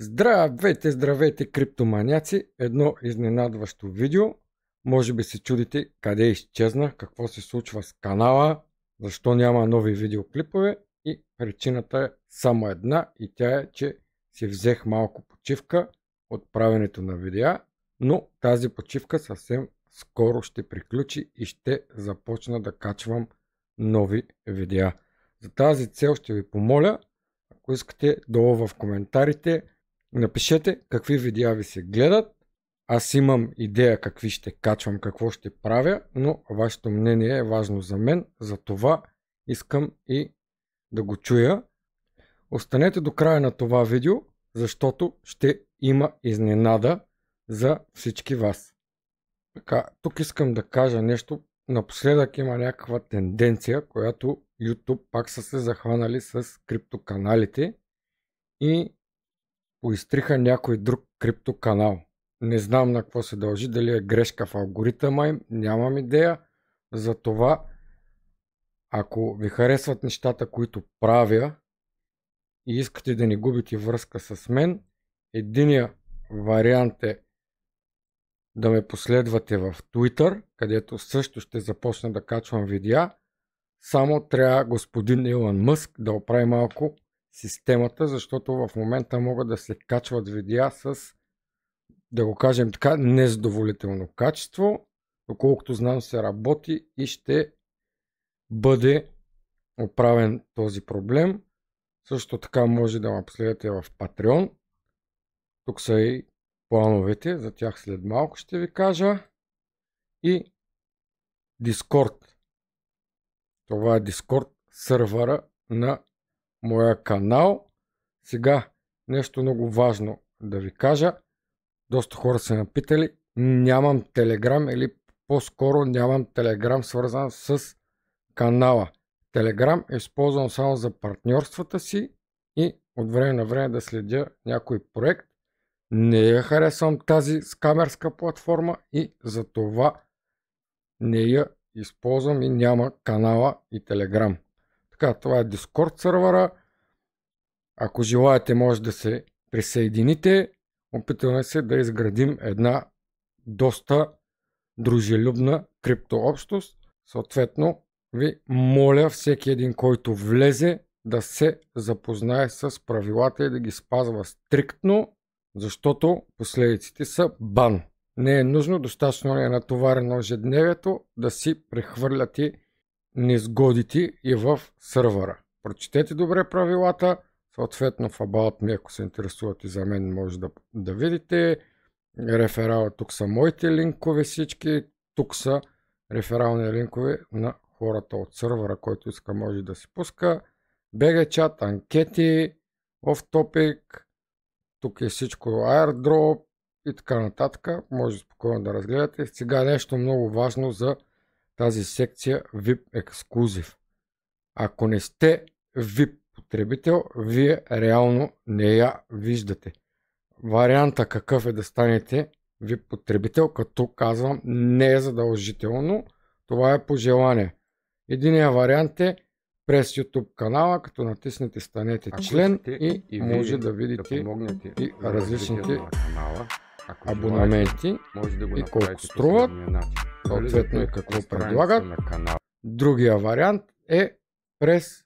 Здравейте, здравейте, криптоманяци! Едно изненадващо видео. Може би се чудите къде изчезна, какво се случва с канала, защо няма нови видеоклипове и причината е само една и тя е, че си взех малко почивка от правенето на видеа, но тази почивка съвсем скоро ще приключи и ще започна да качвам нови видеа. За тази цел ще ви помоля, ако искате, долу в коментарите напишете какви видеа ви се гледат. Аз имам идея какви ще качвам, какво ще правя, но вашето мнение е важно за мен, затова искам и да го чуя. Останете до края на това видео, защото ще има изненада за всички вас. Така, тук искам да кажа нещо. Напоследък има някаква тенденция, която YouTube пак са се захванали с криптоканалите и поизтриха някой друг криптоканал. Не знам на какво се дължи, дали е грешка в алгоритъма им, нямам идея. Затова, ако ви харесват нещата, които правя и искате да не губите връзка с мен, единия вариант е да ме последвате в Twitter, където също ще започна да качвам видеа. Само трябва господин Илон Мъск да оправи малко системата, защото в момента могат да се качват видеа с, да го кажем така, незадоволително качество. Доколкото знам, се работи и ще бъде оправен този проблем. Също така може да ме последвате в Patreon. Тук са и плановете, за тях след малко ще ви кажа. И Discord. Това е Discord сървъра на моя канал. Сега нещо много важно да ви кажа. Доста хора се напитали. Нямам Телеграм или по-скоро нямам Телеграм свързан с канала. Телеграм е използван само за партньорствата си и от време на време да следя някой проект. Не я харесвам тази скамерска платформа и за това не я използвам и няма канала и Телеграм. Така, това е Discord сървъра. Ако желаете, може да се присъедините. Опитваме се да изградим една доста дружелюбна криптообщност. Съответно, ви моля всеки един, който влезе, да се запознае с правилата и да ги спазва стриктно, защото последиците са бан. Не е нужно, достатъчно е натоварено ежедневието да си прехвърляте незгодите и в сървъра. Прочетете добре правилата, съответно в About Me, ако се интересувате за мен, може да видите. Реферала, тук са моите линкове всички, тук са реферални линкове на хората от сървъра, който иска може да си пуска. BG чат, анкети, off topic, тук е всичко airdrop и така нататък. Може спокойно да разгледате. Сега нещо много важно за тази секция VIP Exclusive. Ако не сте VIP потребител, вие реално не я виждате. Варианта какъв е да станете VIP потребител, като казвам, не е задължително. Това е по желание. Единият вариант е през YouTube канала, като натиснете станете член и може да видите и различните абонаменти и колко струват, съответно и какво предлагат. Другия вариант е през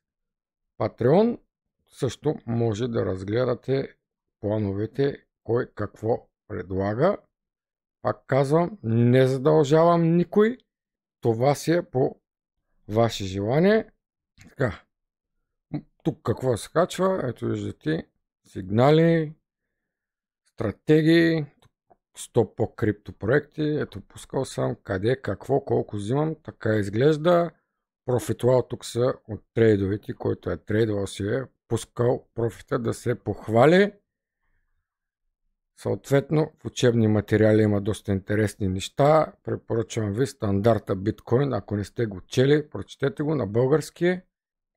Patreon. Също може да разгледате плановете, кой какво предлага. Пак казвам, не задължавам никой. Това си е по ваше желание. Така. Тук какво се качва? Ето виждате сигнали, стратегии, 100 по криптопроекти. Ето пускал съм къде, какво, колко взимам. Така изглежда. Профитуал тук са от трейдовете, който е трейдвал си е пускал профита да се похвали. Съответно, в учебни материали има доста интересни неща. Препоръчвам ви стандарта биткоин. Ако не сте го чели, прочетете го на български.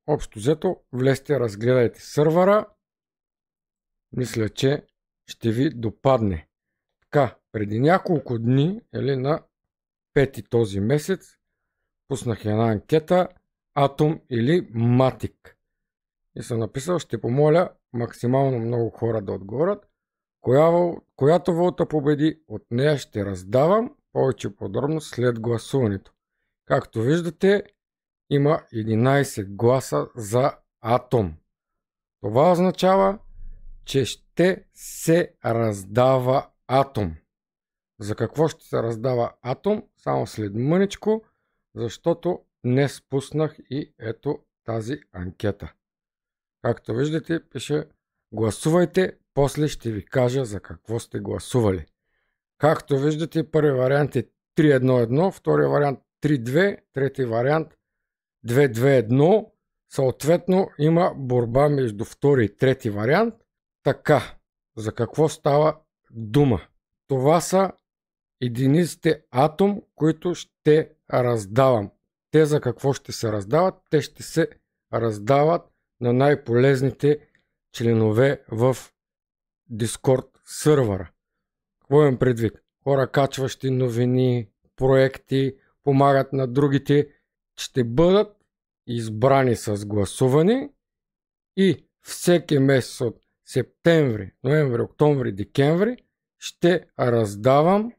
Общо взето, влезте, разгледайте сървъра. Мисля, че ще ви допадне. Така, преди няколко дни, или на 5 този месец, пуснах една анкета Atom или Matic. И съм написал, ще помоля максимално много хора да отговорят. Която валута победи, от нея ще раздавам повече подробно след гласуването. Както виждате, има 11 гласа за атом. Това означава, че ще се раздава атом. За какво ще се раздава атом? Само след мъничко, защото днес пуснах и ето тази анкета. Както виждате, пише гласувайте, после ще ви кажа за какво сте гласували. Както виждате, първи вариант е 3-1-1, втори вариант 3-2, трети вариант 2-2-1. Съответно има борба между втори и трети вариант. Така, за какво става дума? Това са единиците атом, които ще раздавам. Те за какво ще се раздават? Те ще се раздават на най-полезните членове в Discord сървъра. Какво имам предвид? Хора, качващи новини, проекти, помагат на другите, ще бъдат избрани с гласуване и всеки месец от септември, ноември, октомври, декември ще раздавам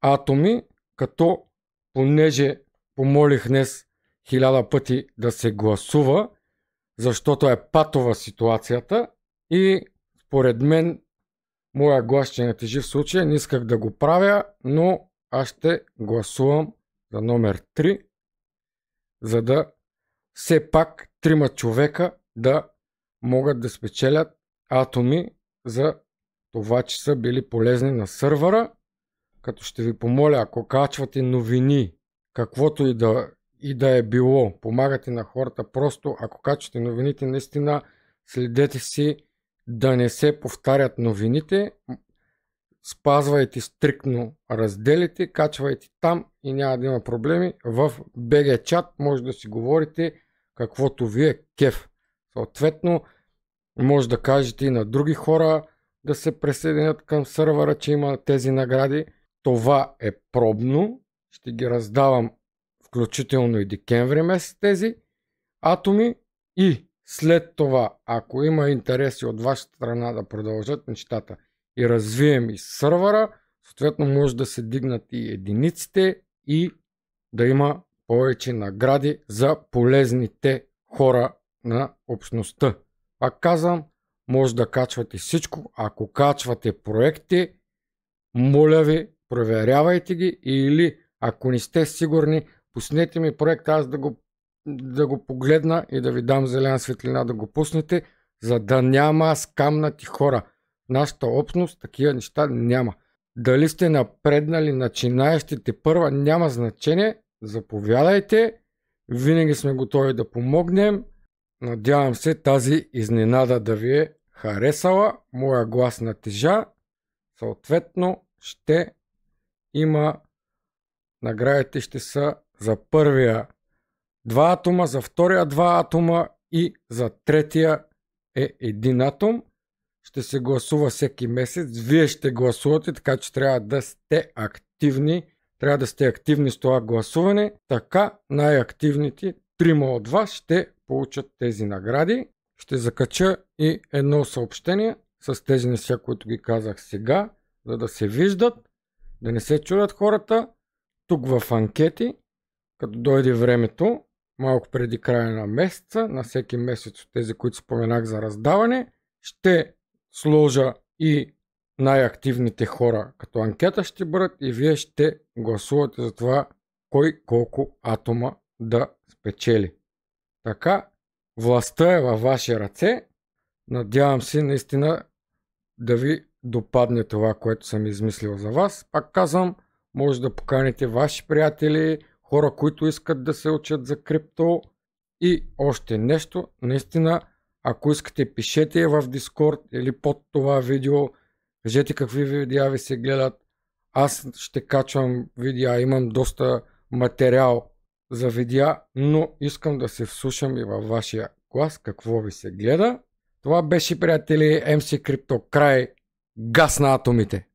атоми, като понеже помолих днес 1000 пъти да се гласува, защото е патова ситуацията и според мен моя глас ще не тежи в случая, не исках да го правя, но аз ще гласувам за номер 3, за да все пак 3 човека да могат да спечелят атоми за това, че са били полезни на сървъра. Като ще ви помоля, ако качвате новини, каквото и да е било, помагате на хората, просто ако качвате новините, наистина следете си да не се повтарят новините, спазвайте стриктно разделите, качвайте там и няма да има проблеми. В BG чат може да си говорите каквото ви е кеф. Съответно, може да кажете и на други хора да се присъединят към сървъра, че има тези награди. Това е пробно. Ще ги раздавам включително и декември месец тези атоми и след това, ако има интереси от ваша страна да продължат нещата и развием и сървъра, съответно може да се дигнат и единиците и да има повече награди за полезните хора на общността. Пак казвам, може да качвате всичко. Ако качвате проекти, моля ви, проверявайте ги или ако не сте сигурни, пуснете ми проект, аз да го погледна и да ви дам зелена светлина да го пуснете, за да няма скамнати хора. В нашата общност такива неща няма. Дали сте напреднали, начинаещите първа, няма значение. Заповядайте. Винаги сме готови да помогнем. Надявам се тази изненада да ви е харесала. Моя глас натежа. Съответно ще има наградите ще са за първия 2 атома, за втория 2 атома и за третия е 1 атом. Ще се гласува всеки месец. Вие ще гласувате, така че трябва да сте активни. Трябва да сте активни с това гласуване. Така най-активните 3 от вас ще получат тези награди. Ще закача и едно съобщение с тези неща, които ги казах сега, за да се виждат, да не се чудят хората. Тук в анкети, като дойде времето, малко преди края на месеца, на всеки месец от тези, които споменах за раздаване, ще сложа и най-активните хора като анкета ще бъдат и вие ще гласувате за това кой колко атома да спечели. Така, властта е във ваши ръце. Надявам се наистина да ви допадне това, което съм измислил за вас. Пак казвам, може да поканите ваши приятели, хора, които искат да се учат за крипто и още нещо. Наистина, ако искате, пишете в Discord или под това видео. Кажете какви видеа ви се гледат. Аз ще качвам видеа, имам доста материал за видеа, но искам да се вслушам и във вашия глас, какво ви се гледа. Това беше, приятели, MC Crypto. Край. Газ на атомите!